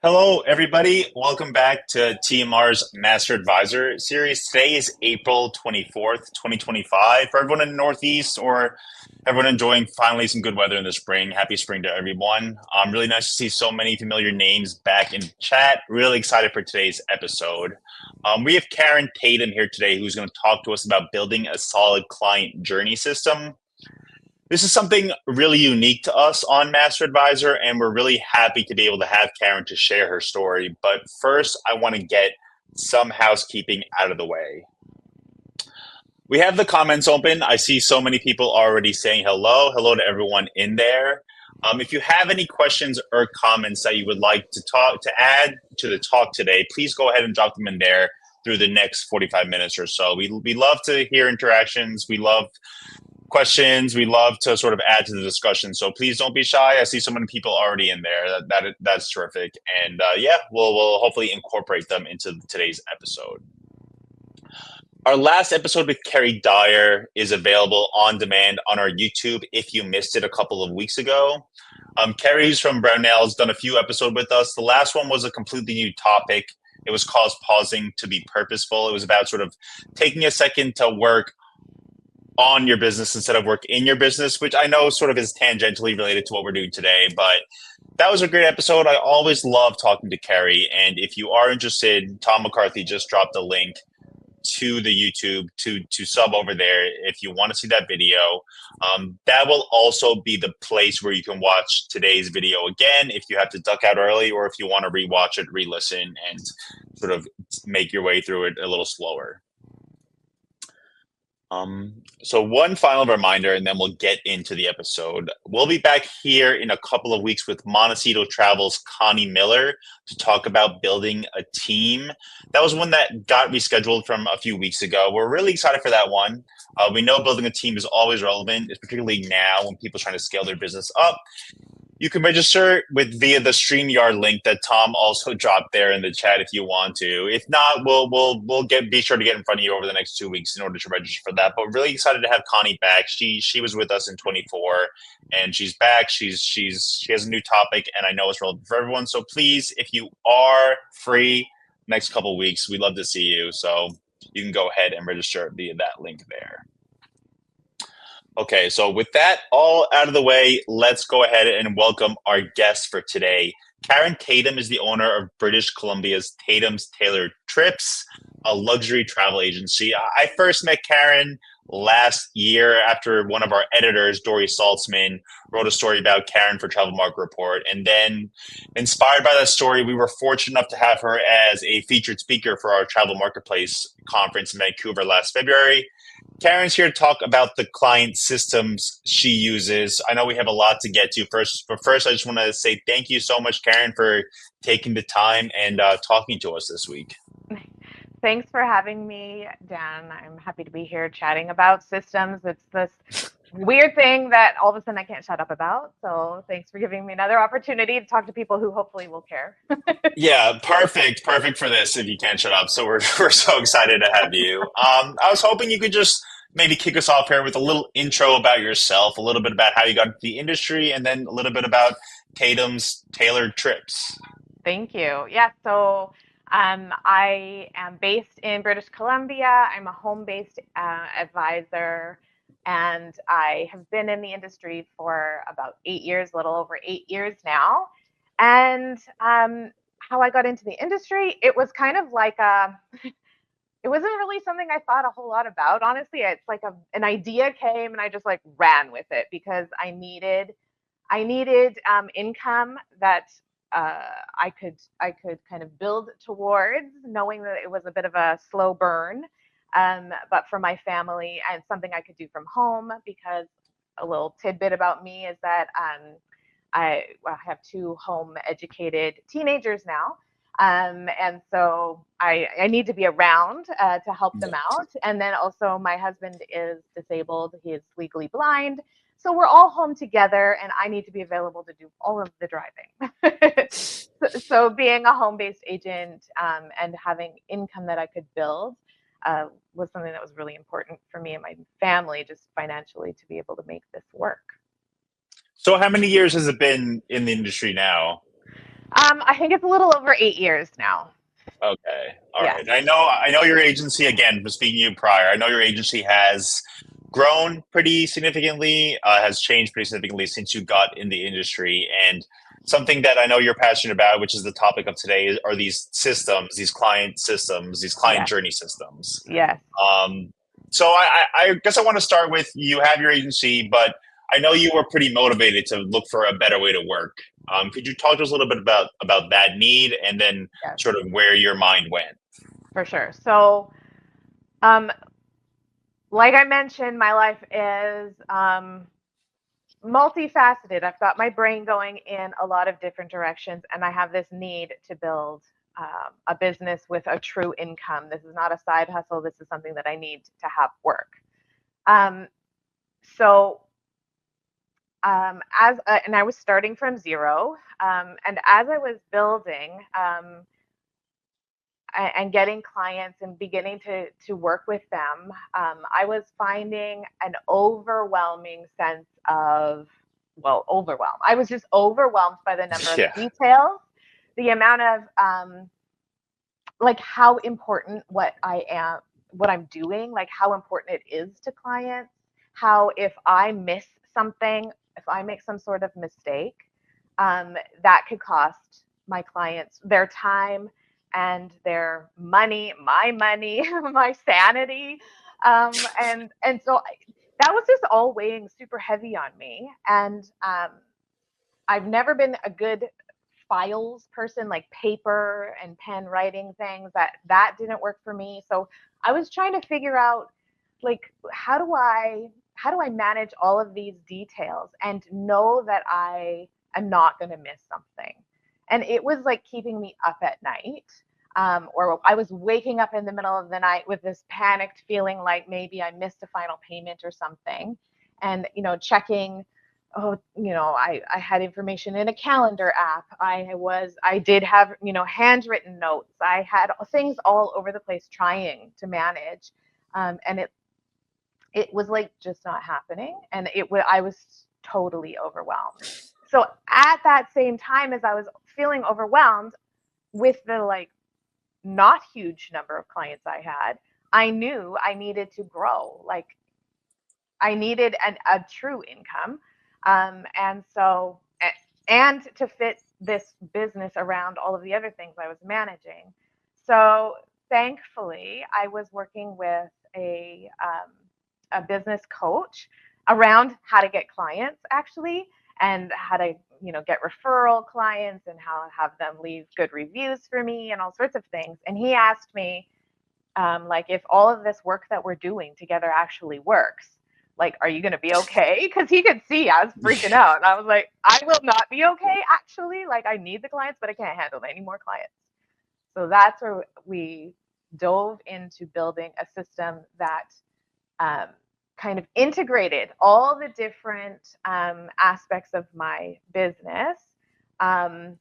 Hello, everybody. Welcome back to TMR's Master Advisor series. Today is April 24th, 2025. For everyone in the Northeast or everyone enjoying finally some good weather in the spring, happy spring to everyone. Really nice to see so many familiar names back in chat. Really excited for today's episode. We have Karen Tatum here today who's going to talk to us about building a solid client journey system. This is something really unique to us on MasterAdvisor, and we're really happy to be able to have Karen to share her story. But first, I want to get some housekeeping out of the way. We have the comments open. I see so many people already saying hello. Hello to everyone in there. If you have any questions or comments that you would like to add to the talk today, please go ahead and drop them in there through the next 45 minutes or so. We love to hear interactions. We love questions. We love to sort of add to the discussion. So please don't be shy. I see so many people already in there. That's terrific. And yeah, we'll hopefully incorporate them into today's episode. Our last episode with Carrie Dyer is available on demand on our YouTube if you missed it a couple of weeks ago. Carrie, who's from Brownell, has done a few episodes with us. The last one was a completely new topic. It was called Pausing to Be Purposeful. It was about sort of taking a second to work on your business instead of work in your business, which I know sort of is tangentially related to what we're doing today. But that was a great episode. I always love talking to Carrie. And if you are interested, Tom McCarthy just dropped a link to the YouTube to sub over there if you want to see that video. That will also be the place where you can watch today's video again if you have to duck out early or if you want to rewatch it, re-listen, and sort of make your way through it a little slower. So one final reminder, and then we'll get into the episode. We'll be back here in a couple of weeks with Montecito Travel's Connie Miller to talk about building a team. That was one that got rescheduled from a few weeks ago. We're really excited for that one. We know building a team is always relevant, particularly now when people are trying to scale their business up. You can register via the StreamYard link that Tom also dropped there in the chat if you want to. If not, we'll be sure to get in front of you over the next 2 weeks in order to register for that. But really excited to have Connie back. She was with us in 24, and she's back. She has a new topic, and I know it's relevant for everyone. So please, if you are free next couple of weeks, we'd love to see you. So you can go ahead and register via that link there. Okay, so with that all out of the way, let's go ahead and welcome our guest for today. Karen Tatum is the owner of British Columbia's Tatum's Tailored Trips, a luxury travel agency. I first met Karen last year after one of our editors, Dory Saltzman, wrote a story about Karen for Travel Market Report. And then inspired by that story, we were fortunate enough to have her as a featured speaker for our Travel Marketplace conference in Vancouver last February. Karen's here to talk about the client systems she uses. I know we have a lot to get to first, but first I just want to say thank you so much, Karen, for taking the time and talking to us this week. Thanks for having me, Dan. I'm happy to be here chatting about systems. It's this weird thing that all of a sudden I can't shut up about. So thanks for giving me another opportunity to talk to people who hopefully will care. Yeah, perfect for this if you can't shut up. So we're so excited to have you. I was hoping you could just maybe kick us off here with a little intro about yourself, a little bit about how you got into the industry, and then a little bit about Tatum's Tailored Trips. Thank you. Yeah, so I am based in British Columbia. I'm a home-based advisor, and I have been in the industry for about 8 years, a little over 8 years now. And how I got into the industry, it was kind of like it wasn't really something I thought a whole lot about. Honestly, it's like an idea came and I just like ran with it because I needed income that I could kind of build towards, knowing that it was a bit of a slow burn, but for my family and something I could do from home. Because a little tidbit about me is that I have 2 home educated teenagers now. And so I need to be around to help them out. And then also my husband is disabled. He is legally blind. So we're all home together and I need to be available to do all of the driving. So being a home-based agent and having income that I could build was something that was really important for me and my family, just financially, to be able to make this work. So how many years has it been in the industry now? I think it's a little over 8 years now. Okay. All Yes. right. I know your agency, again, for speaking to you prior, I know your agency has grown pretty significantly, has changed pretty significantly since you got in the industry. And something that I know you're passionate about, which is the topic of today, are these systems, these client Yes. journey systems. Yes. Um, so I guess I want to start with, you have your agency, but I know you were pretty motivated to look for a better way to work. Could you talk to us a little bit about that need, and then Yes. sort of where your mind went? For sure. So, um, like I mentioned, my life is multifaceted. I've got my brain going in a lot of different directions, and I have this need to build a business with a true income. This is not a side hustle. This is something that I need to have work. Um, so, and I was starting from zero, and as I was building, and getting clients and beginning to work with them, I was finding an overwhelming sense of, well, overwhelm. I was just overwhelmed by the number of Yeah. details, the amount of like how important what I'm doing, like how important it is to clients, how if I miss something, if I make some sort of mistake, that could cost my clients their time and their money, my money, my sanity, and so that was just all weighing super heavy on me. And I've never been a good files person, like paper and pen writing things. That didn't work for me. So I was trying to figure out, like, how do I manage all of these details and know that I am not going to miss something. And it was like keeping me up at night. Or I was waking up in the middle of the night with this panicked feeling like maybe I missed a final payment or something, and checking, oh, I had information in a calendar app. I did have, handwritten notes. I had things all over the place trying to manage. And it was like just not happening. And I was totally overwhelmed. So at that same time as I was feeling overwhelmed with the like not huge number of clients I had, I knew I needed to grow. Like I needed a true income. And so, and to fit this business around all of the other things I was managing. So thankfully, I was working with a business coach around how to get clients actually, and how to, get referral clients and how to have them leave good reviews for me and all sorts of things. And he asked me, like, if all of this work that we're doing together actually works, like, are you going to be okay? Because he could see I was freaking out. And I was like, I will not be okay, actually. Like, I need the clients, but I can't handle any more clients. So that's where we dove into building a system that um, kind of integrated all the different aspects of my business, um,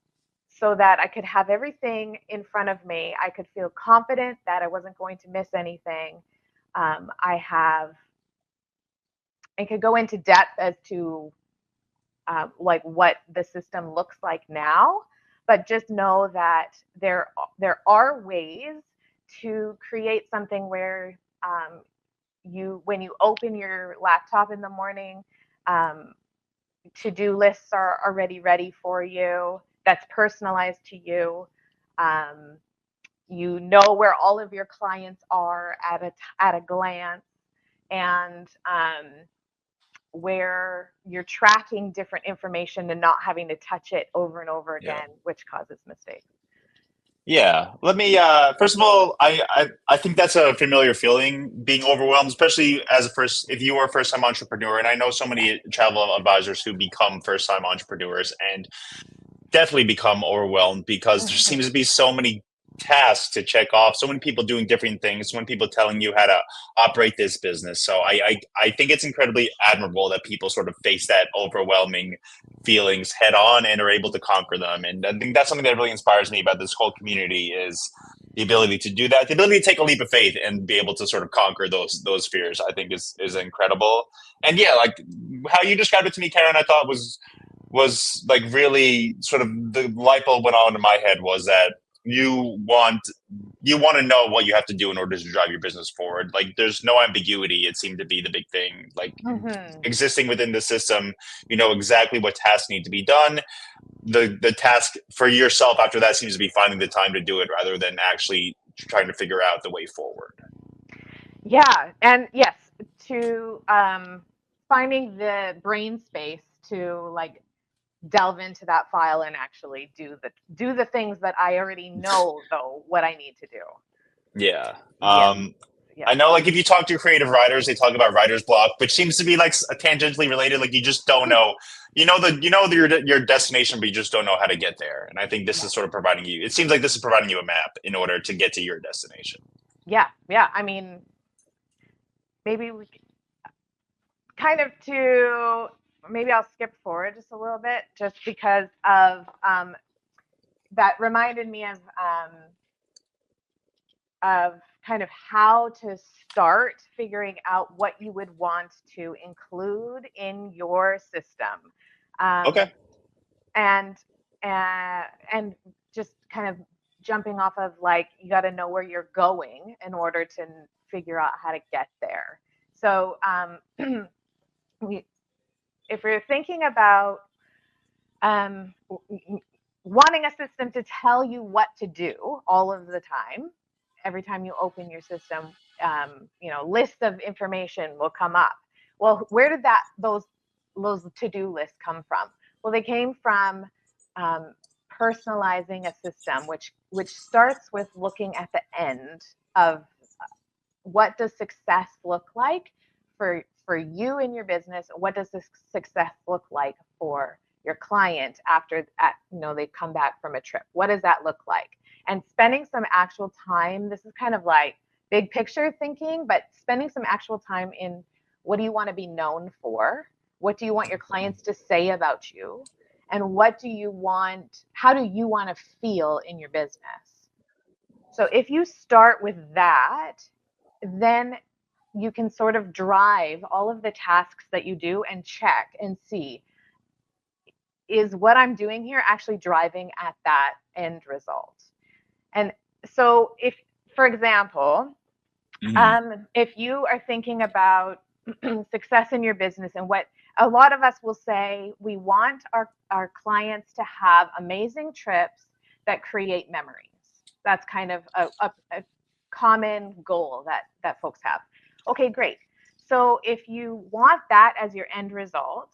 so that I could have everything in front of me. I could feel confident that I wasn't going to miss anything. I have, I could go into depth as to like what the system looks like now, but just know that there are ways to create something where when you open your laptop in the morning, um, to-do lists are already ready for you. That's personalized to you. Um, you know where all of your clients are at a glance, and where you're tracking different information and not having to touch it over and over Yeah. again, which causes mistakes. Yeah. Let me first of all, I think that's a familiar feeling, being overwhelmed, especially if you are a first time entrepreneur. And I know so many travel advisors who become first time entrepreneurs and definitely become overwhelmed because there seems to be so many tasks to check off, so many people doing different things, so many people telling you how to operate this business. So I think it's incredibly admirable that people sort of face that overwhelming feelings head on and are able to conquer them. And I think that's something that really inspires me about this whole community, is the ability to do that, the ability to take a leap of faith and be able to sort of conquer those fears. I think is incredible. And yeah, like how you described it to me, Karen, I thought was was like really sort of the light bulb went on in my head was that you want you want to know what you have to do in order to drive your business forward. Like there's no ambiguity. It seemed to be the big thing. Like Mm-hmm. existing within the system, you know exactly what tasks need to be done. The task for yourself after that seems to be finding the time to do it rather than actually trying to figure out the way forward. Yeah, and yes, to finding the brain space to like delve into that file and actually do the things that I already know though what I need to do. Yeah. Yes, I yes, know, like, if you talk to creative writers, they talk about writer's block, which seems to be like tangentially related. Like, you just don't know, your destination, but you just don't know how to get there. And I think this yeah, is sort of providing you. It seems like this is providing you a map in order to get to your destination. yeah, yeah. I mean, maybe we kind of to maybe I'll skip forward just a little bit, just because of that reminded me of kind of how to start figuring out what you would want to include in your system, um, Okay. and and just kind of jumping off of like you got to know where you're going in order to figure out how to get there. So we, if you're thinking about um, wanting a system to tell you what to do all of the time, every time you open your system, list of information will come up. Well, where did those to-do lists come from? Well, they came from um, personalizing a system, which starts with looking at the end of what does success look like for you in your business. What does this success look like for your client after they come back from a trip? What does that look like? And spending some actual time, this is kind of like big picture thinking, but spending some actual time in what do you want to be known for? What do you want your clients to say about you? And how do you want to feel in your business? So if you start with that, then you can sort of drive all of the tasks that you do and check and see, is what I'm doing here actually driving at that end result? And so if, for example, Mhm. if you are thinking about success in your business, and what a lot of us will say, we want our clients to have amazing trips that create memories. That's kind of a common goal that folks have. Okay, great. So if you want that as your end result,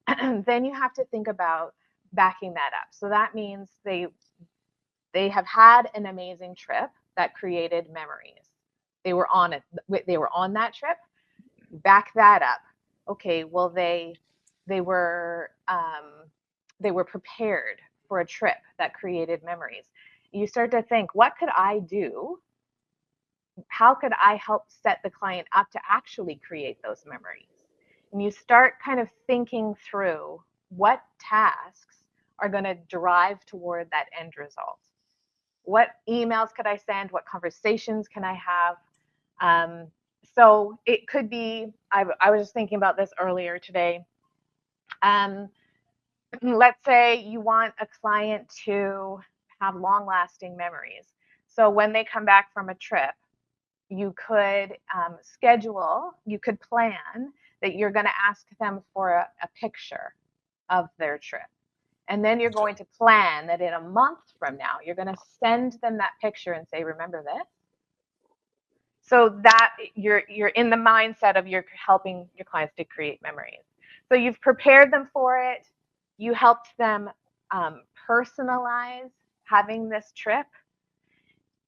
then you have to think about backing that up. So that means they have had an amazing trip that created memories. They were on it. They were on that trip. Back that up. Okay, well they were they were prepared for a trip that created memories. You start to think, what could I do? How could I help set the client up to actually create those memories? And you start kind of thinking through what tasks are going to drive toward that end result. What emails could I send? What conversations can I have? So it could be, I was just thinking about this earlier today. Um, let's say you want a client to have long lasting memories. So when they come back from a trip, you could you could plan that you're going to ask them for a picture of their trip. And then you're going to plan that in a month from now, you're going to send them that picture and say, remember this? So that you're in the mindset of you're helping your clients to create memories. So you've prepared them for it. You helped them personalize having this trip,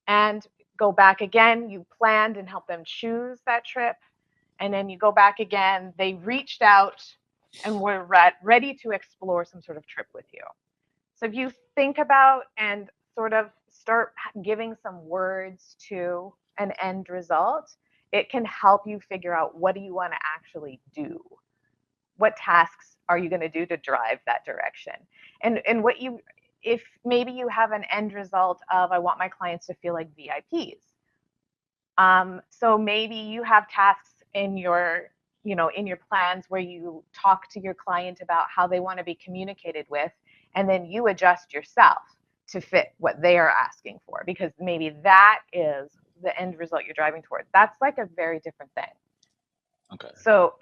and go back again. You planned and helped them choose that trip, and then you go back again. They reached out and were ready to explore some sort of trip with you. So if you think about and sort of start giving some words to an end result, it can help you figure out, what do you want to actually do? What tasks are you going to do to drive that direction? And what you, if maybe you have an end result of, I want my clients to feel like VIPs. So maybe you have tasks in your in your plans where you talk to your client about how they want to be communicated with, and then you adjust yourself to fit what they are asking for, because maybe that is the end result you're driving towards. That's like a very different thing. Okay. So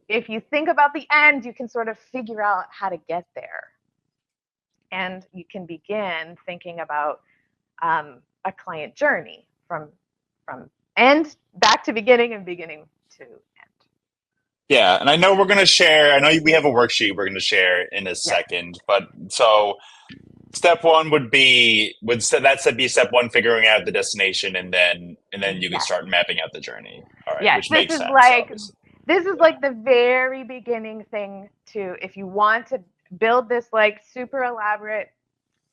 if you think about the end, you can sort of figure out how to get there. And you can begin thinking about a client journey from end back to beginning and beginning to end. Yeah, and I know we're going to share, I know we have a worksheet we're going to share in a Yes. second, but so step one would be step one, figuring out the destination, and then you can Yes. start mapping out the journey. All right, Yes. which This makes is sense, like obviously. this is like the very beginning thing to, if you want to build this like super elaborate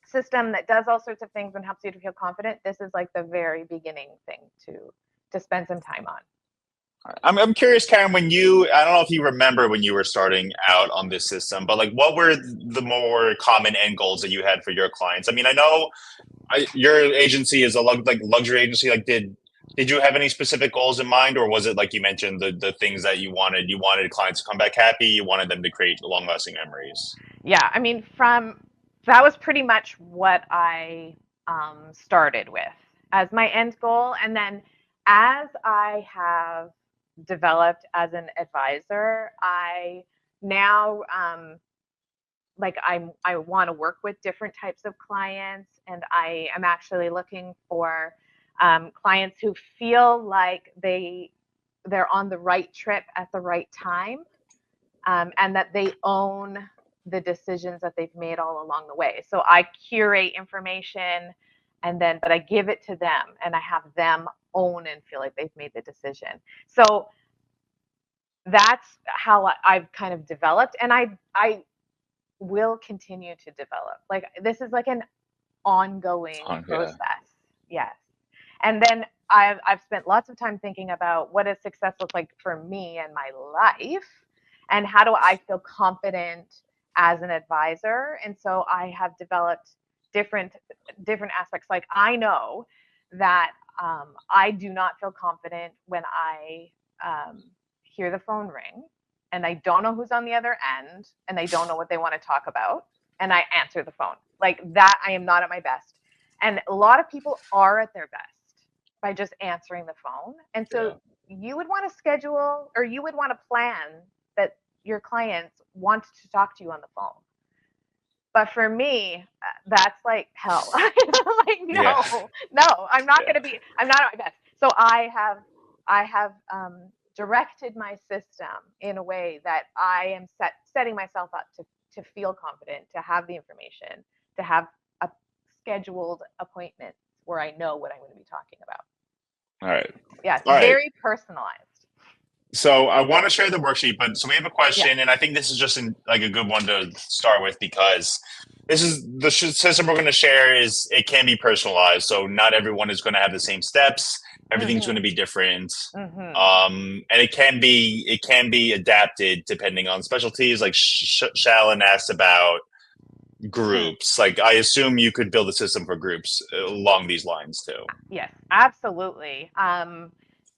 system that does all sorts of things and helps you to feel confident, this is like the very beginning thing to spend some time on. I'm curious, Karen, I don't know if you remember when you were starting out on this system, but like what were the more common end goals that you had for your clients? I mean, I know your agency is a like luxury agency. Like, did you have any specific goals in mind, or was it like you mentioned the things that you wanted? You wanted clients to come back happy. You wanted them to create long lasting memories. Yeah, I mean, from that was pretty much what I started with as my end goal. And then as I have developed as an advisor, I now I want to work with different types of clients, and I am actually looking for clients who feel like they're on the right trip at the right time, and that they own the decisions that they've made all along the way. So I curate information, but I give it to them, and I have them own and feel like they've made the decision. So that's how I've kind of developed, and I will continue to develop. Like, this is like an ongoing Yeah. process. Yes. And then I've spent lots of time thinking about what does success look like for me and my life, and how do I feel confident as an advisor. And so I have developed different different aspects. Like, I know that I do not feel confident when I hear the phone ring and I don't know who's on the other end and I don't know what they want to talk about, and I answer the phone. Like that, I am not at my best. And a lot of people are at their best by just answering the phone. And so Yeah. you would want to schedule, or you would want to plan that your clients want to talk to you on the phone. But for me, that's like hell. Like, Yeah. no, Yeah. I'm not at my best. So I have directed my system in a way that I am setting myself up to feel confident, to have the information, to have a scheduled appointment where I know what I'm going to be talking about. All right. Yeah, it's All right. very personalized. So I want to share the worksheet, but so we have a Yeah. question, and I think this is just like a good one to start with because this is the system we're going to share is it can be personalized, so not everyone is going to have the same steps. Everything's going to Mhm. be different, Mhm. and it can be adapted depending on specialties. Like Shalyn asked about Mhm. groups. Like I assume you could build a system for groups along these lines too. Yes, absolutely.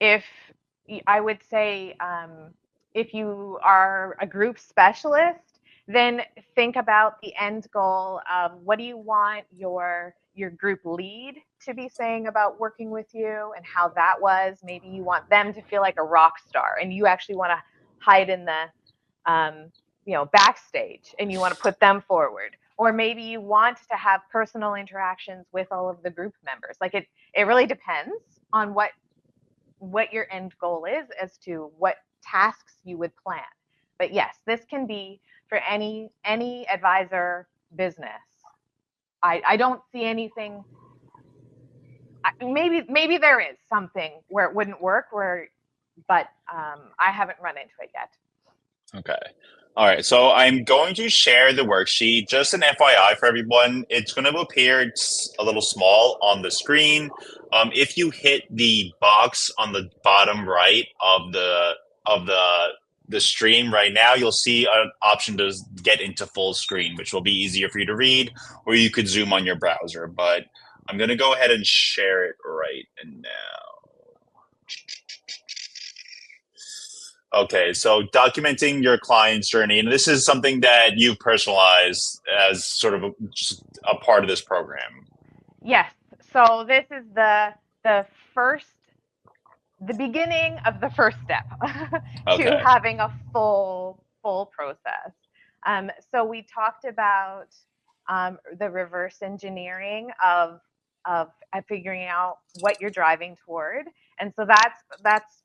If I would say, if you are a group specialist, then think about the end goal of what do you want your group lead to be saying about working with you and how that was. Maybe you want them to feel like a rock star, and you actually want to hide in the backstage, and you want to put them forward. Or maybe you want to have personal interactions with all of the group members. Like, it really depends on what your end goal is as to what tasks you would plan. But yes, this can be for any advisor business. I don't see anything. Maybe there is something where it wouldn't work, but I haven't run into it yet. Okay. All right. So I'm going to share the worksheet. Just an FYI for everyone, it's going to appear a little small on the screen. If you hit the box on the bottom right of the stream right now, you'll see an option to get into full screen, which will be easier for you to read, or you could zoom on your browser. But I'm going to go ahead and share it right now. Okay, so documenting your client's journey, and this is something that you personalize as sort of just a part of this program. Yes. So this is the first the beginning of the first step to Okay. having a full process. So we talked about the reverse engineering of figuring out what you're driving toward, and so that's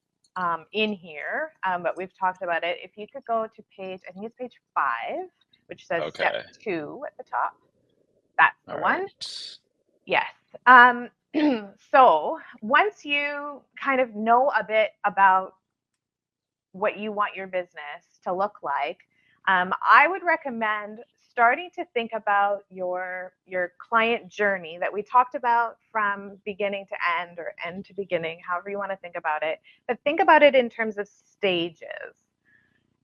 in here. But we've talked about it. If you could go to page, I think it's page 5, which says step Okay. 2 at the top. That's the All one. right. Yes. Um, so once you kind of know a bit about what you want your business to look like, I would recommend starting to think about your client journey that we talked about from beginning to end or end to beginning, however you want to think about it. But think about it in terms of stages.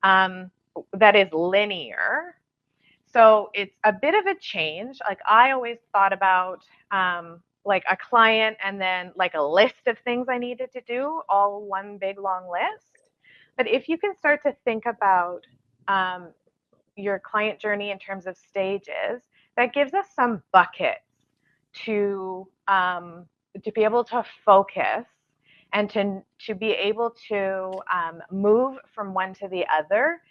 Um, that is linear, so it's a bit of a change. Like I always thought about like a client and then like a list of things I needed to do, all one big long list. But if you can start to think about um, your client journey in terms of stages, that gives us some buckets to be able to focus and to be able to move from one to the other.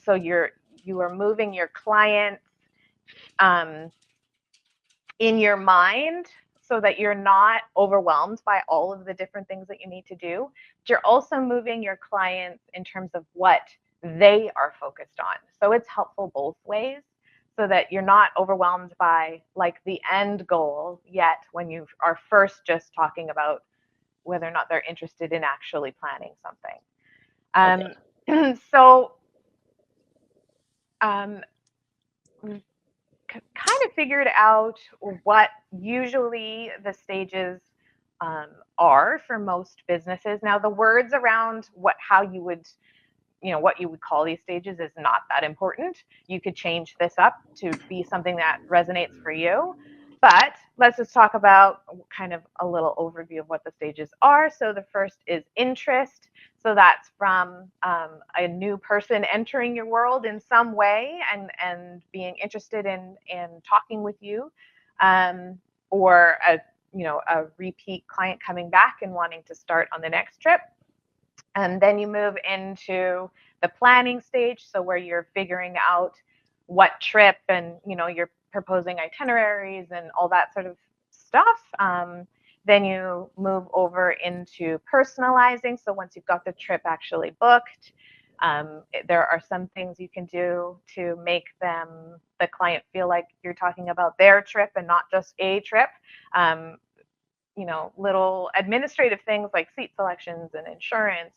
So you are moving your clients um, in your mind so that you're not overwhelmed by all of the different things that you need to do. But you're also moving your clients in terms of what they are focused on. So it's helpful both ways so that you're not overwhelmed by like the end goal yet when you are first just talking about whether or not they're interested in actually planning something. Okay. So um, kind of figured out what usually the stages um, are for most businesses. Now, the words around how you would, what you would call these stages is not that important. You could change this up to be something that resonates for you. But let's just talk about kind of a little overview of what the stages are. So the first is interest. So that's from a new person entering your world in some way and being interested in talking with you, or a repeat client coming back and wanting to start on the next trip. And then you move into the planning stage, so where you're figuring out what trip and you're proposing itineraries and all that sort of stuff. Then you move over into personalizing. So once you've got the trip actually booked, there are some things you can do to make the client feel like you're talking about their trip and not just a trip. Um, little administrative things like seat selections and insurance,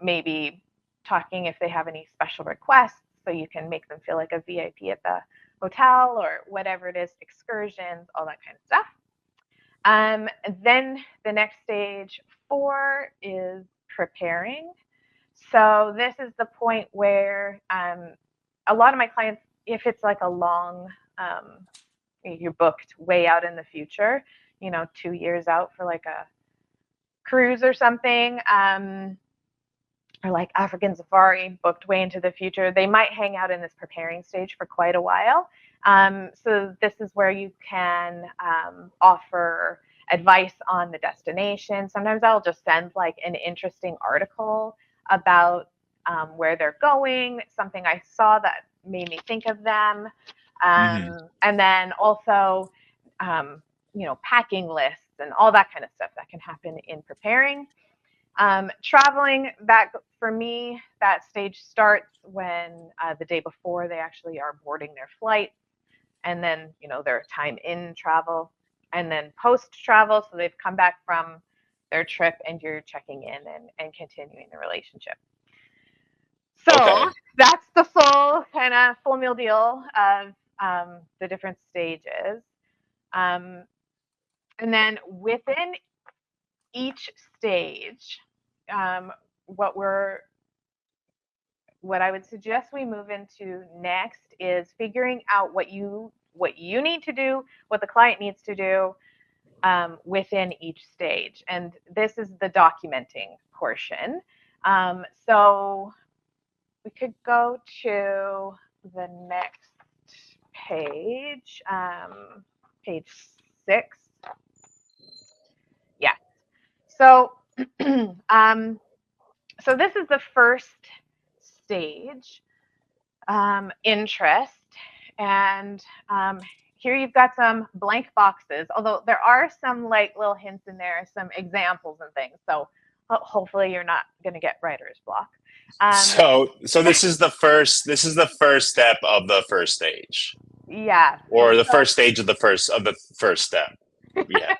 maybe talking if they have any special requests so you can make them feel like a VIP at the hotel or whatever it is, excursions, all that kind of stuff. Then the next stage 4 is preparing. So this is the point where a lot of my clients, if it's like a long, you're booked way out in the future, 2 years out for like a cruise or something, or like African safari booked way into the future, they might hang out in this preparing stage for quite a while. So this is where you can offer advice on the destination. Sometimes I'll just send like an interesting article about where they're going, something I saw that made me think of them. Hmm. And then also, packing lists and all that kind of stuff that can happen in preparing. Traveling, that for me, that stage starts when the day before they actually are boarding their flight, and then their time in travel, and then post travel, so they've come back from their trip and you're checking in and continuing the relationship. So Okay. that's the full kind of full meal deal of the different stages. Um, and then within each stage, um, what we're what I would suggest we move into next is figuring out what you need to do, what the client needs to do within each stage. And this is the documenting portion. So we could go to the next page, page 6. Yes. So, so this is the first stage, interest, and here you've got some blank boxes. Although there are some like little hints in there, some examples and things. So hopefully you're not going to get writer's block. Um, So this is the first step of the first stage, yeah. or the So first stage of the first step. Yeah.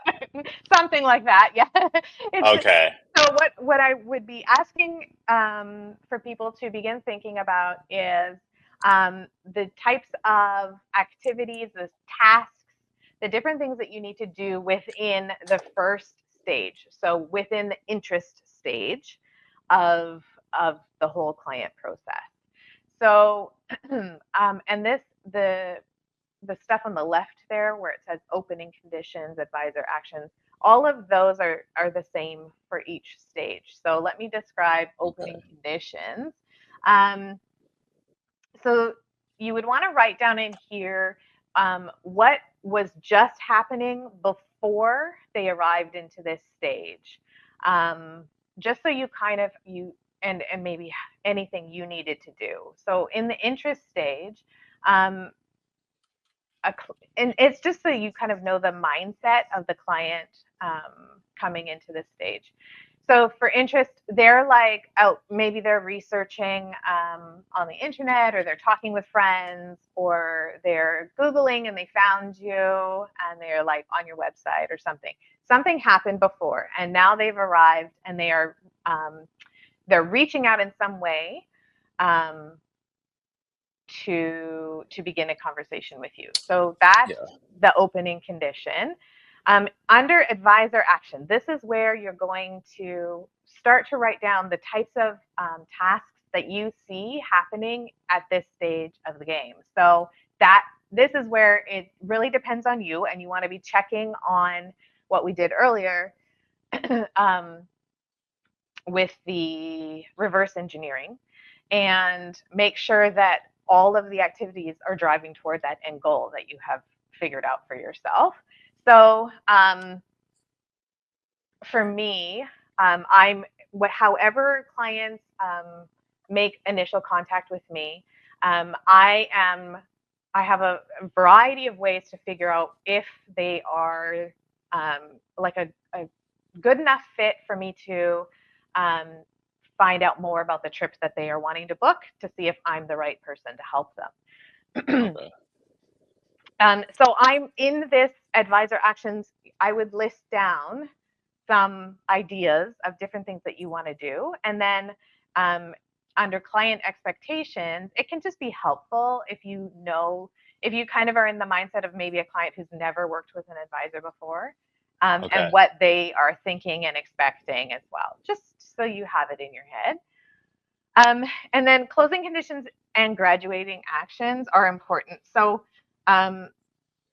something like that. Yeah. It's Okay. so what I would be asking for people to begin thinking about is the types of activities, the tasks, the different things that you need to do within the first stage. So within the interest stage of the whole client process. So and the stuff on the left there where it says opening conditions, advisor actions, all of those are the same for each stage. So let me describe Okay. opening conditions. Um, so you would want to write down in here what was just happening before they arrived into this stage. Um, just so you kind of and maybe anything you needed to do. So in the interest stage, um, a, and it's just so you kind of know the mindset of the client coming into this stage. So for interest, they're like, oh, maybe they're researching on the internet, or they're talking with friends, or they're Googling and they found you and they're like on your website or something. Something happened before and now they've arrived and they're reaching out in some way um, to begin a conversation with you. So that's Yeah. the opening condition. Under advisor action, this is where you're going to start to write down the types of tasks that you see happening at this stage of the game. So that this is where it really depends on you, and you want to be checking on what we did earlier um, with the reverse engineering, and make sure that all of the activities are driving toward that end goal that you have figured out for yourself. So for me, I'm however clients make initial contact with me, I am I have a variety of ways to figure out if they are like a good enough fit for me to um, find out more about the trips that they are wanting to book, to see if I'm the right person to help them. Okay. So I'm in this advisor actions. I would list down some ideas of different things that you want to do. And then um, under client expectations, it can just be helpful if you know, if you kind of are in the mindset of maybe a client who's never worked with an advisor before, and Okay. what they are thinking and expecting as well, just so you have it in your head. Um, and then closing conditions and graduating actions are important. So um,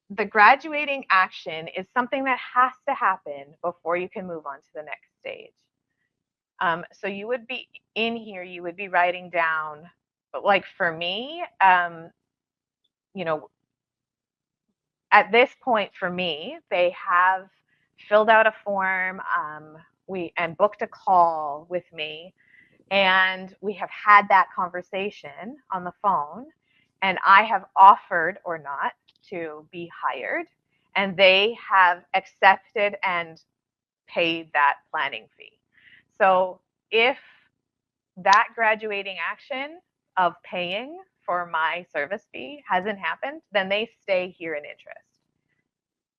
the graduating action is something that has to happen before you can move on to the next stage. So you would be in here, you would be writing down, but like for me, you know, at this point for me, they have filled out a form, and booked a call with me, and we have had that conversation on the phone, and I have offered or not to be hired, and they have accepted and paid that planning fee. So if that graduating action of paying for my service fee hasn't happened, then they stay here in interest.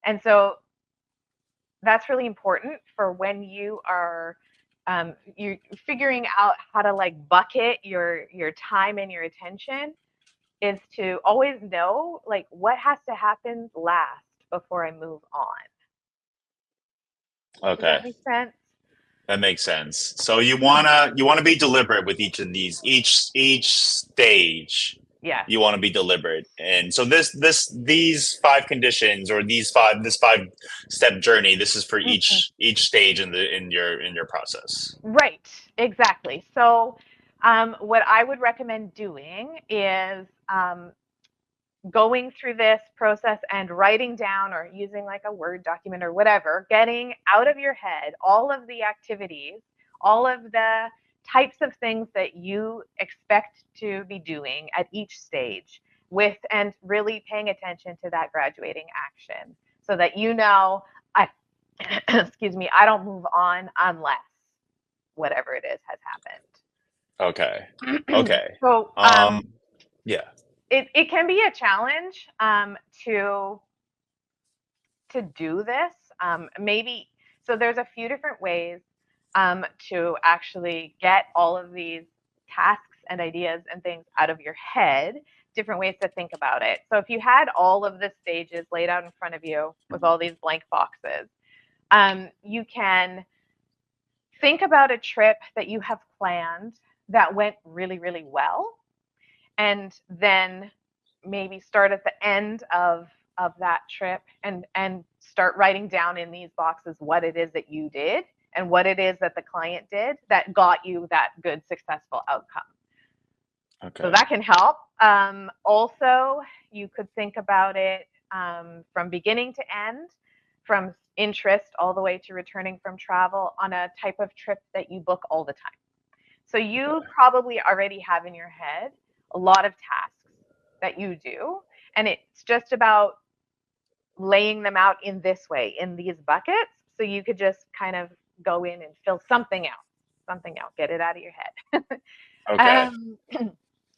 And so that's really important for when you're figuring out how to like bucket your time and your attention, is to always know like what has to happen last before I move on. Does Okay. that make sense? That makes sense. So you wanna be deliberate with each of these, each stage. Yes. You want to be deliberate, and so these five conditions, or this 5 step journey. This is for Mhm. each stage in your process. Right. Exactly. So, what I would recommend doing is going through this process and writing down or using like a Word document or whatever, getting out of your head all of the activities, all of the types of things that you expect to be doing at each stage with and really paying attention to that graduating action so that you know I excuse me, I don't move on unless whatever it is has Okay. happened. Okay. So Yeah. it can be a challenge to do this. Maybe so. There's a few different ways to actually get all of these tasks and ideas and things out of your head. Different ways to think about it. So if you had all of the stages laid out in front of you with all these blank boxes, you can think about a trip that you have planned that went really, really well, and then maybe start at the end of that trip and start writing down in these boxes what it is that you did and what it is that the client did that got you that good successful outcome. So Okay. that can help. Also, you could think about it from beginning to end, from interest all the way to returning from travel on a type of trip that you book all the time. So you Okay. probably already have in your head a lot of tasks that you do, and it's just about laying them out in this way, in these buckets, so you could just kind of go in and fill something out, get it out of your head. Okay. um,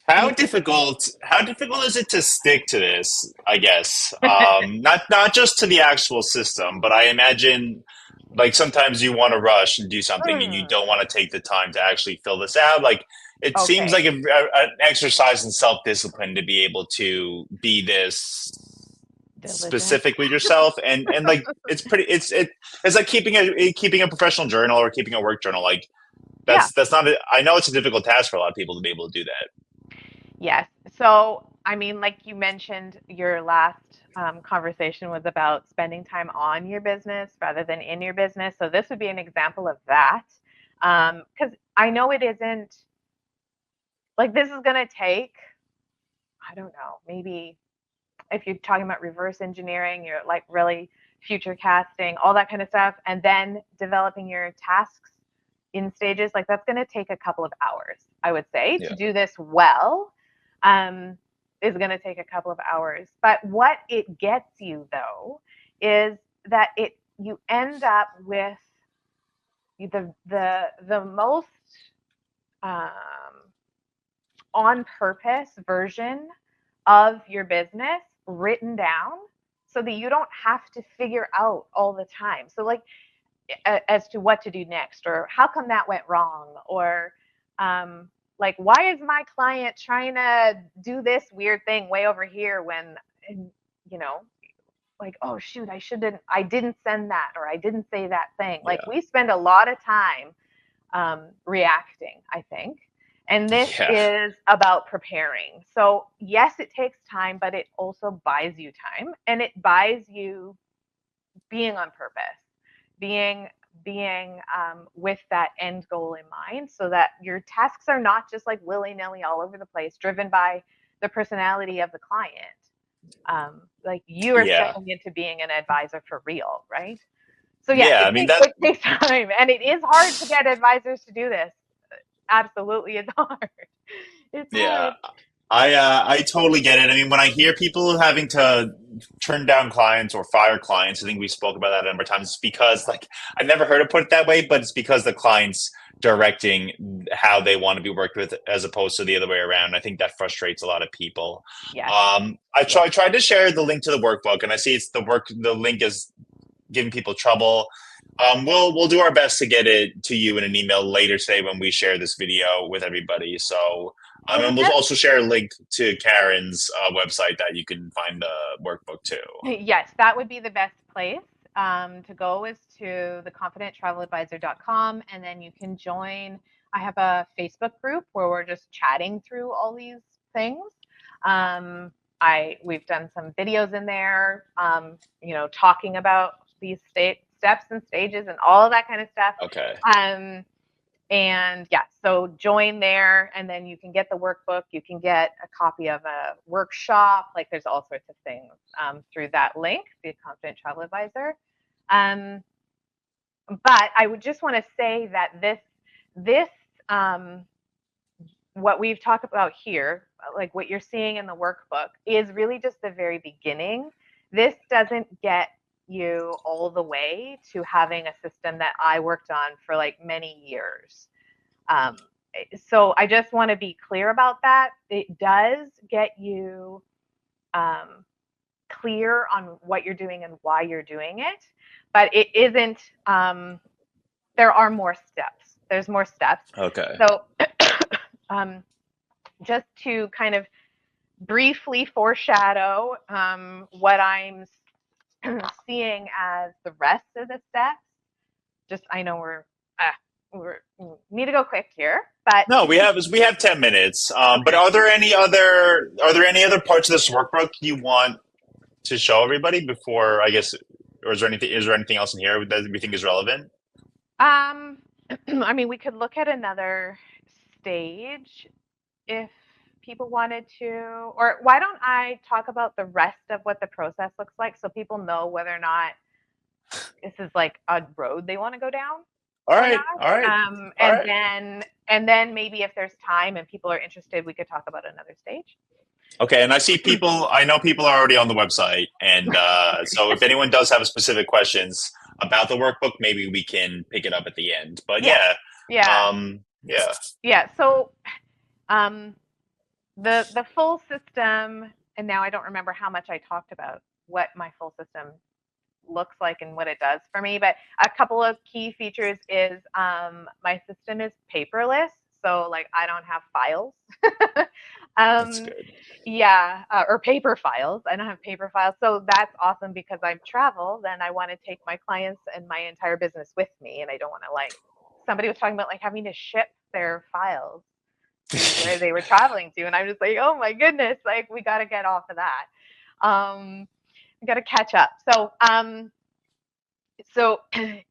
How you could, difficult how difficult is it to stick to this, I guess? Not just to the actual system, but I imagine like sometimes you want to rush and do something and you don't want to take the time to actually fill this out. Like it seems okay, like an exercise in self-discipline to be able to be this diligent. specific with yourself and like it's like keeping a professional journal or keeping a work journal. Like Yeah. that's not I know it's a difficult task for a lot of people to be able to do that. Yes. So, I mean, like you mentioned, your last conversation was about spending time on your business rather than in your business. So, this would be an example of that. Because I know it isn't like this is going to take, I don't know, maybe if you're talking about reverse engineering, you're like really future casting, all that kind of stuff, and then developing your tasks in stages, like that's going to take a couple of hours, I would say, to Yeah. do this well. Um, is going to take a couple of hours. But what it gets you though is that it you end up with the most um, on purpose version of your business written down so that you don't have to figure out all the time. So, like, as to what to do next, or how come that went wrong, or like, why is my client trying to do this weird thing way over here when, you know, like, oh shoot, I didn't send that, or I didn't say that thing. Like, Yeah. we spend a lot of time reacting, I think. And this Yeah. is about preparing. So, yes, it takes time, but it also buys you time and it buys you being on purpose, being with that end goal in mind so that your tasks are not just like willy-nilly all over the place driven by the personality of the client. Like you are Yeah. stepping into being an advisor for real, right? So yes, Yeah. I mean that. it takes time and it is hard to get advisors to do this. Absolutely, it's hard. It's Yeah. hard. I totally get it. I mean, when I hear people having to turn down clients or fire clients, I think we spoke about that a number of times. It's because like I never heard it put it that way, but it's because the client's directing how they want to be worked with as opposed to the other way around. I think that frustrates a lot of people. Yes. Yes. I tried to share the link to the workbook, and I see the link is giving people trouble. We'll do our best to get it to you in an email later today when we share this video with everybody. So, And and we'll just also share a link to Karen's website that you can find the workbook too. yes, that would be the best place to go is to theconfidenttraveladvisor.com, and then you can join. I have a Facebook group where we're just chatting through all these things. Um, we've done some videos in there, talking about these steps and stages and all of that kind of stuff. Okay. Um, And yeah, so join there, and then you can get the workbook. You can get a copy of a workshop. Like there's all sorts of things through that link, the Confident Travel Advisor. Um, but I would just want to say that this what we've talked about here, like what you're seeing in the workbook, is really just the very beginning. This doesn't get you all the way to having a system that I worked on for like many years. Um, so I just want to be clear about that. It does get you um, clear on what you're doing and why you're doing it, but it isn't. There are more steps. There's more steps. Okay. So um, just to kind of briefly foreshadow what I'm seeing as the rest of the steps. Just I know we need to go quick here, but No, we have 10 minutes. But okay. are there any other parts of this workbook you want to show everybody before, I guess, or is there anything else in here that we think is relevant? Um, I mean, we could look at another stage if people wanted to, or why don't I talk about the rest of what the process looks like so people know whether or not this is like a road they want to go down All or right, not. all right, all And right. then maybe if there's time and people are interested, we could talk about another stage. Okay, and I know people are already on the website, and so if anyone does have specific questions about the workbook, maybe we can pick it up at the end. But Yeah, yeah, yeah, yeah, yeah. So um, the full system, and now I don't remember how much I talked about what my full system looks like and what it does for me. But a couple of key features is my system is paperless, so like I don't have files. that's um, good. yeah, or paper files. I don't have paper files, so that's awesome because I travel. Then I want to take my clients and my entire business with me, and I don't want to like. Somebody was talking about like having to ship their files to where they were traveling to, and I'm just like, oh my goodness, like we got to get off of that. We got to catch up. So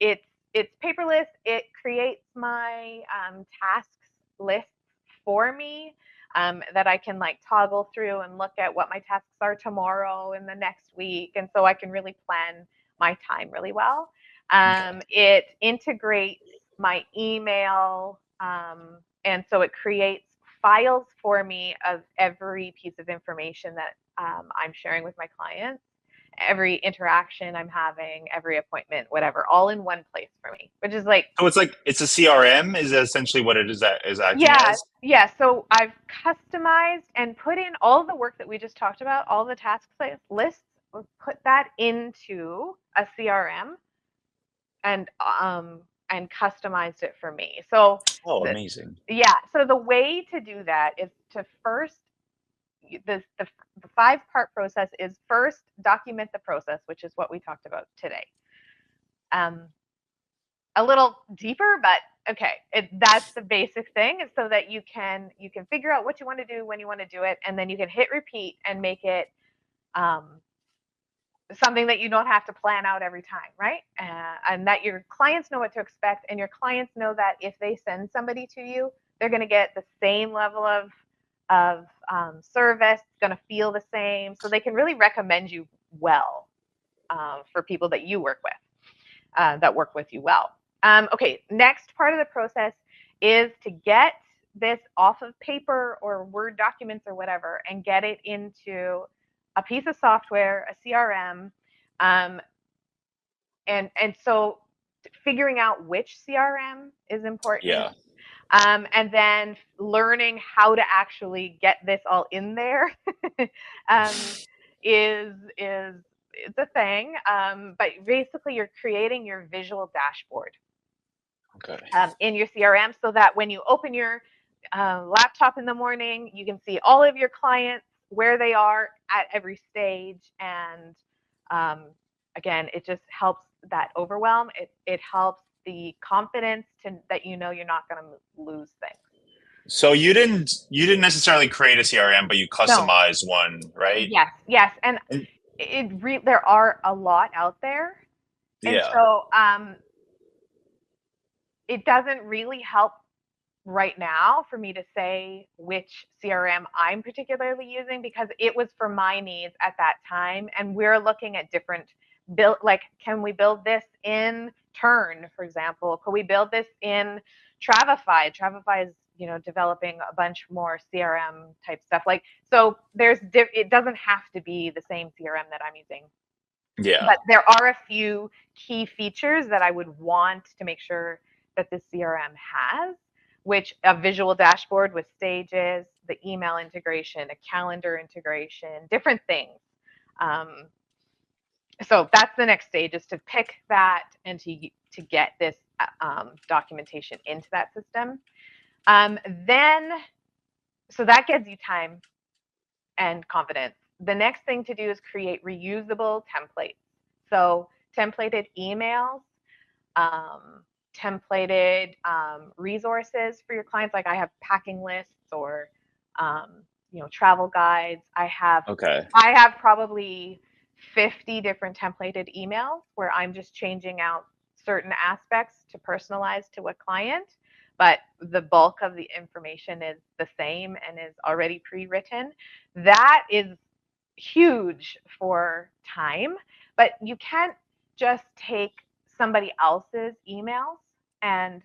it's paperless. It creates my tasks lists for me that I can like toggle through and look at what my tasks are tomorrow and the next week, and so I can really plan my time really well. Okay. It integrates my email, and so it creates files for me of every piece of information that I'm sharing with my clients, every interaction I'm having, every appointment, whatever, all in one place for me, which is like, So it's a CRM is essentially what it is acting yeah, as. yeah. So I've customized and put in all of the work that we just talked about, all the task lists, put that into a CRM and customized it for me. So Oh, the amazing. yeah, so the way to do that is to first the 5-part process is first document the process, which is what we talked about today. Um, a little deeper, but okay, that's the basic thing, so that you can figure out what you want to do when you want to do it, and then you can hit repeat and make it um, something that you don't have to plan out every time, right? And that your clients know what to expect, and your clients know that if they send somebody to you, they're going to get the same level of service, going to feel the same, so they can really recommend you well for people that you work with, that work with you well. Okay, next part of the process is to get this off of paper or Word documents or whatever and get it into a piece of software, a CRM, um, and so figuring out which CRM is important, Yeah. and then learning how to actually get this all in there um, is it's a thing. But basically, you're creating your visual dashboard Okay. in your CRM so that when you open your laptop in the morning, you can see all of your clients, where they are at every stage. And again, it just helps that overwhelm. It helps the confidence that you know you're not going to lose things. So you didn't necessarily create a CRM, but you No. customize one, right? Yes, yes, and And there are a lot out there, and yeah. so it doesn't really help right now for me to say which CRM I'm particularly using because it was for my needs at that time. And we're looking at different build, like, can we build this in Turn, for example? Could we build this in Travefy? Travefy is, developing a bunch more CRM type stuff. Like, so it doesn't have to be the same CRM that I'm using, Yeah. but there are a few key features that I would want to make sure that the CRM has, which a visual dashboard with stages, the email integration, a calendar integration, different things. Um, so that's the next stage, is to pick that and to get this documentation into that system. Then, so that gives you time and confidence. The next thing to do is create reusable templates. So templated emails, um, templated resources for your clients. Like I have packing lists or travel guides. Okay. I have probably 50 different templated emails where I'm just changing out certain aspects to personalize to a client, but the bulk of the information is the same and is already pre-written. That is huge for time, but you can't just take somebody else's emails and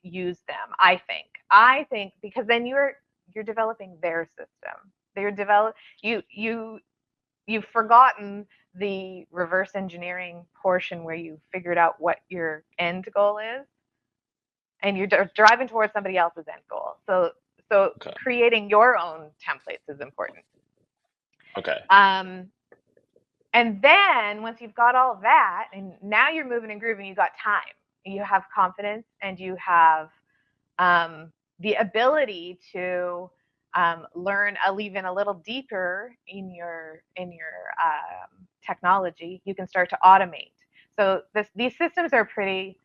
use them. I think because then you're developing their system. They're develop you've forgotten the reverse engineering portion where you figured out what your end goal is, and you're driving towards somebody else's end goal. So Okay. creating your own templates is important. Okay. Um, And then once you've got all of that, and now you're moving and grooving, you got time, you have confidence, and you have the ability to learn even a little deeper in your technology. You can start to automate. So these systems are pretty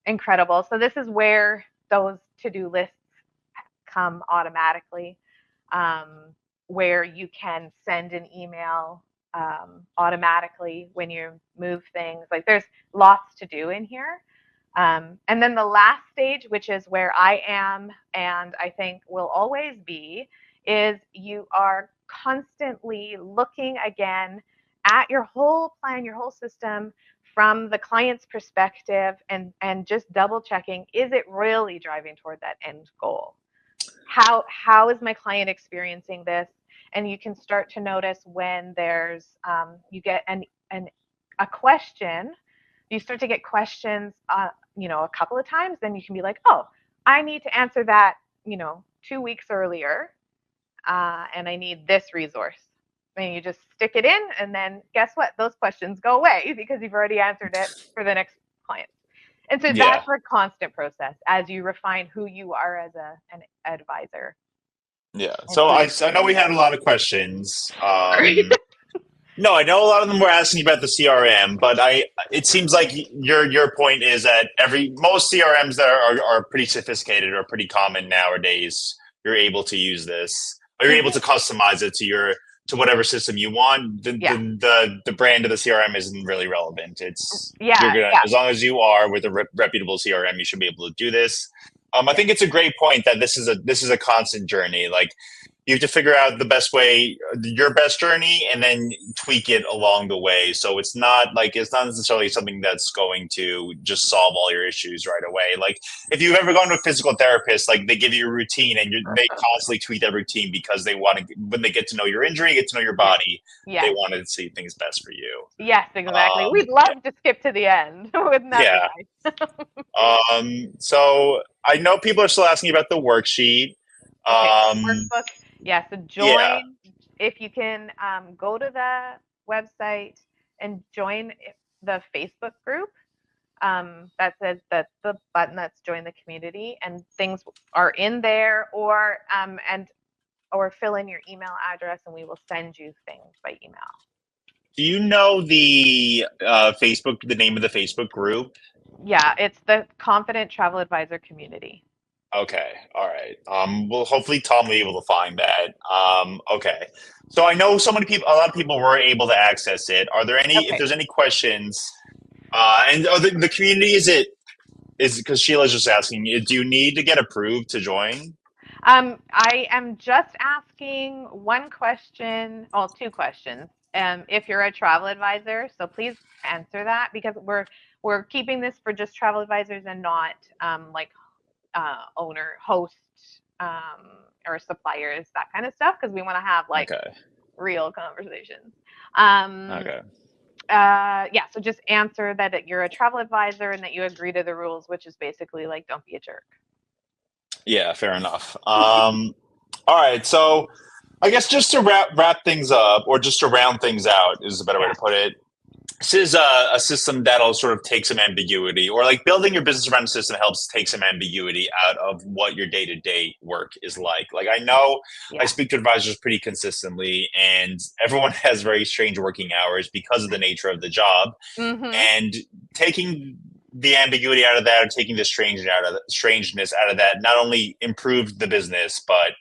incredible. So this is where those to-do lists come automatically, um, where you can send an email automatically when you move things. Like there's lots to do in here. And then the last stage, which is where I am and I think will always be, is you are constantly looking again at your whole plan, your whole system from the client's perspective, and just double checking, is it really driving toward that end goal? How is my client experiencing this? And you can start to notice when there's you get a question, you start to get questions a couple of times, then you can be like, oh, I need to answer that 2 weeks earlier, and I need this resource. And you just stick it in, and then guess what, those questions go away because you've already answered it for the next client. And so Yeah. that's a constant process as you refine who you are as an advisor Yeah. and So who I know we had a lot of questions. sorry. No, I know a lot of them were asking about the CRM, but it seems like your point is that most CRMs that are pretty sophisticated or pretty common nowadays, you're able to use this, or you're able Mm-hmm. to customize it to whatever system you want. Yeah. The brand of the CRM isn't really relevant. It's you're Yeah. gonna, Yeah. as long as you are with a reputable CRM, you should be able to do this. I Yeah. think it's a great point that this is a constant journey. Like you have to figure out the best way, your best journey, and then tweak it along the way. So it's not necessarily something that's going to just solve all your issues right away. Like if you've ever gone to a physical therapist, like they give you a routine and they constantly tweak that routine because they want to, when they get to know your injury, get to know your Yeah. body, they Yes. want to see things best for you. Yes, exactly. We'd Yeah. love to skip to the end. Wouldn't that be Yeah. nice? So I know people are still asking about the worksheet. Okay, so Um, workbook. Yeah, so yeah. join, if you can, go to the website and join the Facebook group. That says, that's the button that's join the community, and things are in there, or fill in your email address and we will send you things by email. Do you know the name of the Facebook group? Yeah, it's the Confident Travel Advisor community. Okay, all right. Well, hopefully Tom will be able to find that. Okay. So I know a lot of people were able to access it. If Okay. there's any questions, and the community, is it? is because Sheila's just asking, do you need to get approved to join? I am just asking one question, well, two questions. If you're a travel advisor, so please answer that because we're keeping this for just travel advisors and not like owner, host, or suppliers, that kind of stuff, because we want to have like Okay. real conversations. Um, Okay. yeah, so just answer that you're a travel advisor and that you agree to the rules, which is basically like don't be a jerk. Yeah, fair enough. All right. So I guess just to wrap things up, or just to round things out, is a better way Yeah. to put it. This is a system that'll sort of take some ambiguity, or like building your business around a system helps take some ambiguity out of what your day to day work is like. Like I know I Yeah. speak to advisors pretty consistently, and everyone has very strange working hours because of the nature of the job. Mm-hmm. And taking the ambiguity out of that, or taking the strangeness out of that, not only improved the business, but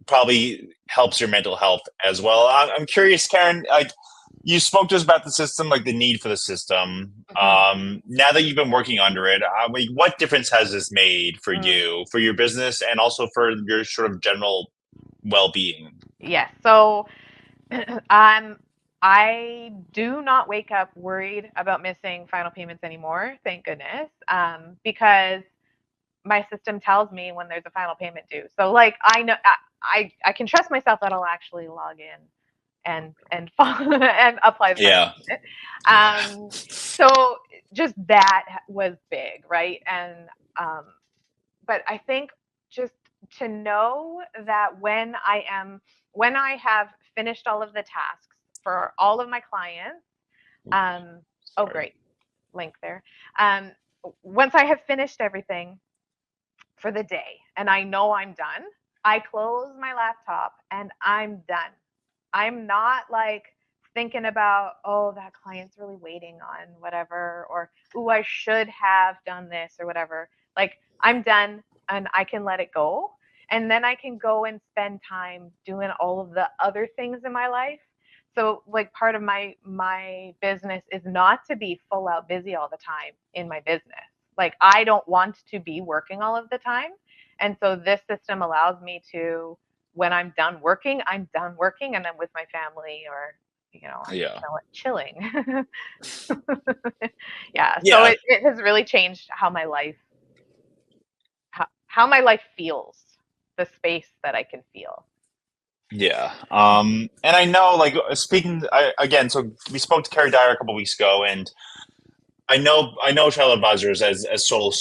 probably helps your mental health as well. I'm curious, Karen. Like you spoke to us about the system, like the need for the system. Mm-hmm. Now that you've been working under it, like, what difference has this made for Mm. you, for your business, and also for your sort of general well-being? Yes. So um, I do not wake up worried about missing final payments anymore. Thank goodness. Because my system tells me when there's a final payment due. So like I know I can trust myself that I'll actually log in and and apply the final Yeah. payment. Yeah. So just that was big, right? And um, but I think just to know that when I have finished all of the tasks for all of my clients, um, oh Sorry. great, link there. Um, once I have finished everything for the day and I know I'm done, I close my laptop and I'm done. I'm not like thinking about, oh, that client's really waiting on whatever, or, oh, I should have done this or whatever. Like, I'm done and I can let it go. And then I can go and spend time doing all of the other things in my life. So, like, part of my business is not to be full out busy all the time in my business. Like, I don't want to be working all of the time. And so this system allows me to, when I'm done working, I'm done working and I'm with my family, or, I'm Yeah. chilling. Yeah. So Yeah. it has really changed how my life feels, the space that I can feel. Yeah. And I know, like, speaking again, so we spoke to Carrie Dyer a couple weeks ago, and I know travel advisors as solo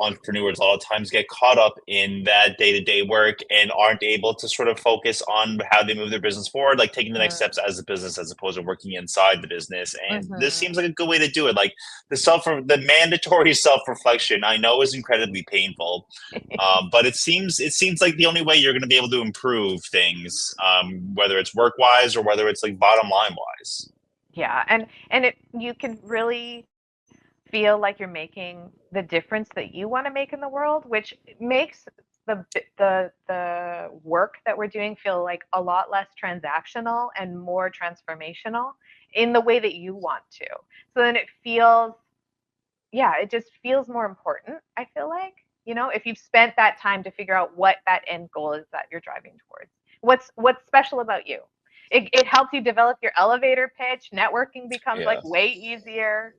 entrepreneurs a lot of times get caught up in that day to day work and aren't able to sort of focus on how they move their business forward, like taking the next steps as a business as opposed to working inside the business. And this Mm-hmm. seems like a good way to do it. Like the mandatory self reflection, I know is incredibly painful, but it seems like the only way you're going to be able to improve things, whether it's work wise or whether it's like bottom line wise. Yeah, and it you can really feel like you're making the difference that you want to make in the world, which makes the work that we're doing feel like a lot less transactional and more transformational in the way that you want to. So then it feels, yeah, it just feels more important. I feel like, if you've spent that time to figure out what that end goal is that you're driving towards. What's special about you? It helps you develop your elevator pitch. Networking becomes like Yeah. way easier,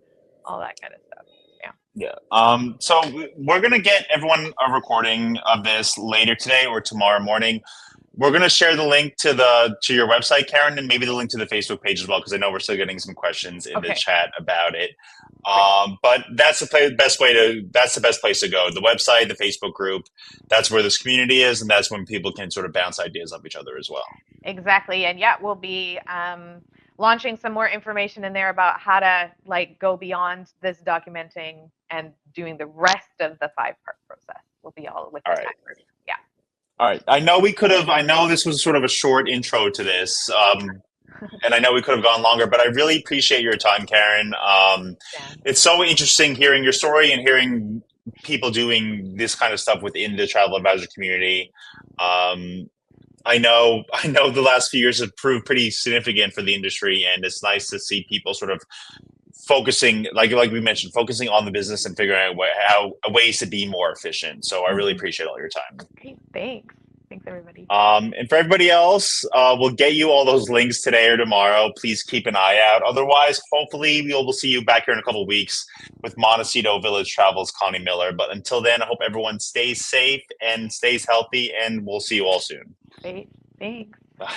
all that kind of stuff. Yeah. Yeah. So we're gonna get everyone a recording of this later today or tomorrow morning. We're gonna share the link to your website, Karen, and maybe the link to the Facebook page as well, because I know we're still getting some questions in the Okay. chat about it. Great. But that's the best place to go. The website, the Facebook group, that's where this community is, and that's when people can sort of bounce ideas off each other as well. Exactly. And yeah, we'll be launching some more information in there about how to like go beyond this documenting and doing the rest of the 5-part process. Will be all All within right. that group. Yeah. All right. I know this was sort of a short intro to this. And I know we could have gone longer, but I really appreciate your time, Karen. Yeah. It's so interesting hearing your story and hearing people doing this kind of stuff within the travel advisor community. Um, I know the last few years have proved pretty significant for the industry, and it's nice to see people sort of focusing, like we mentioned, focusing on the business and figuring out how ways to be more efficient. So I really Mm-hmm. appreciate all your time. Great. Thanks. Thanks, everybody. And for everybody else, we'll get you all those links today or tomorrow. Please keep an eye out. Otherwise, hopefully, we'll see you back here in a couple of weeks with Montecito Village Travels, Connie Miller. But until then, I hope everyone stays safe and stays healthy, and we'll see you all soon. Great. Thanks. Bye.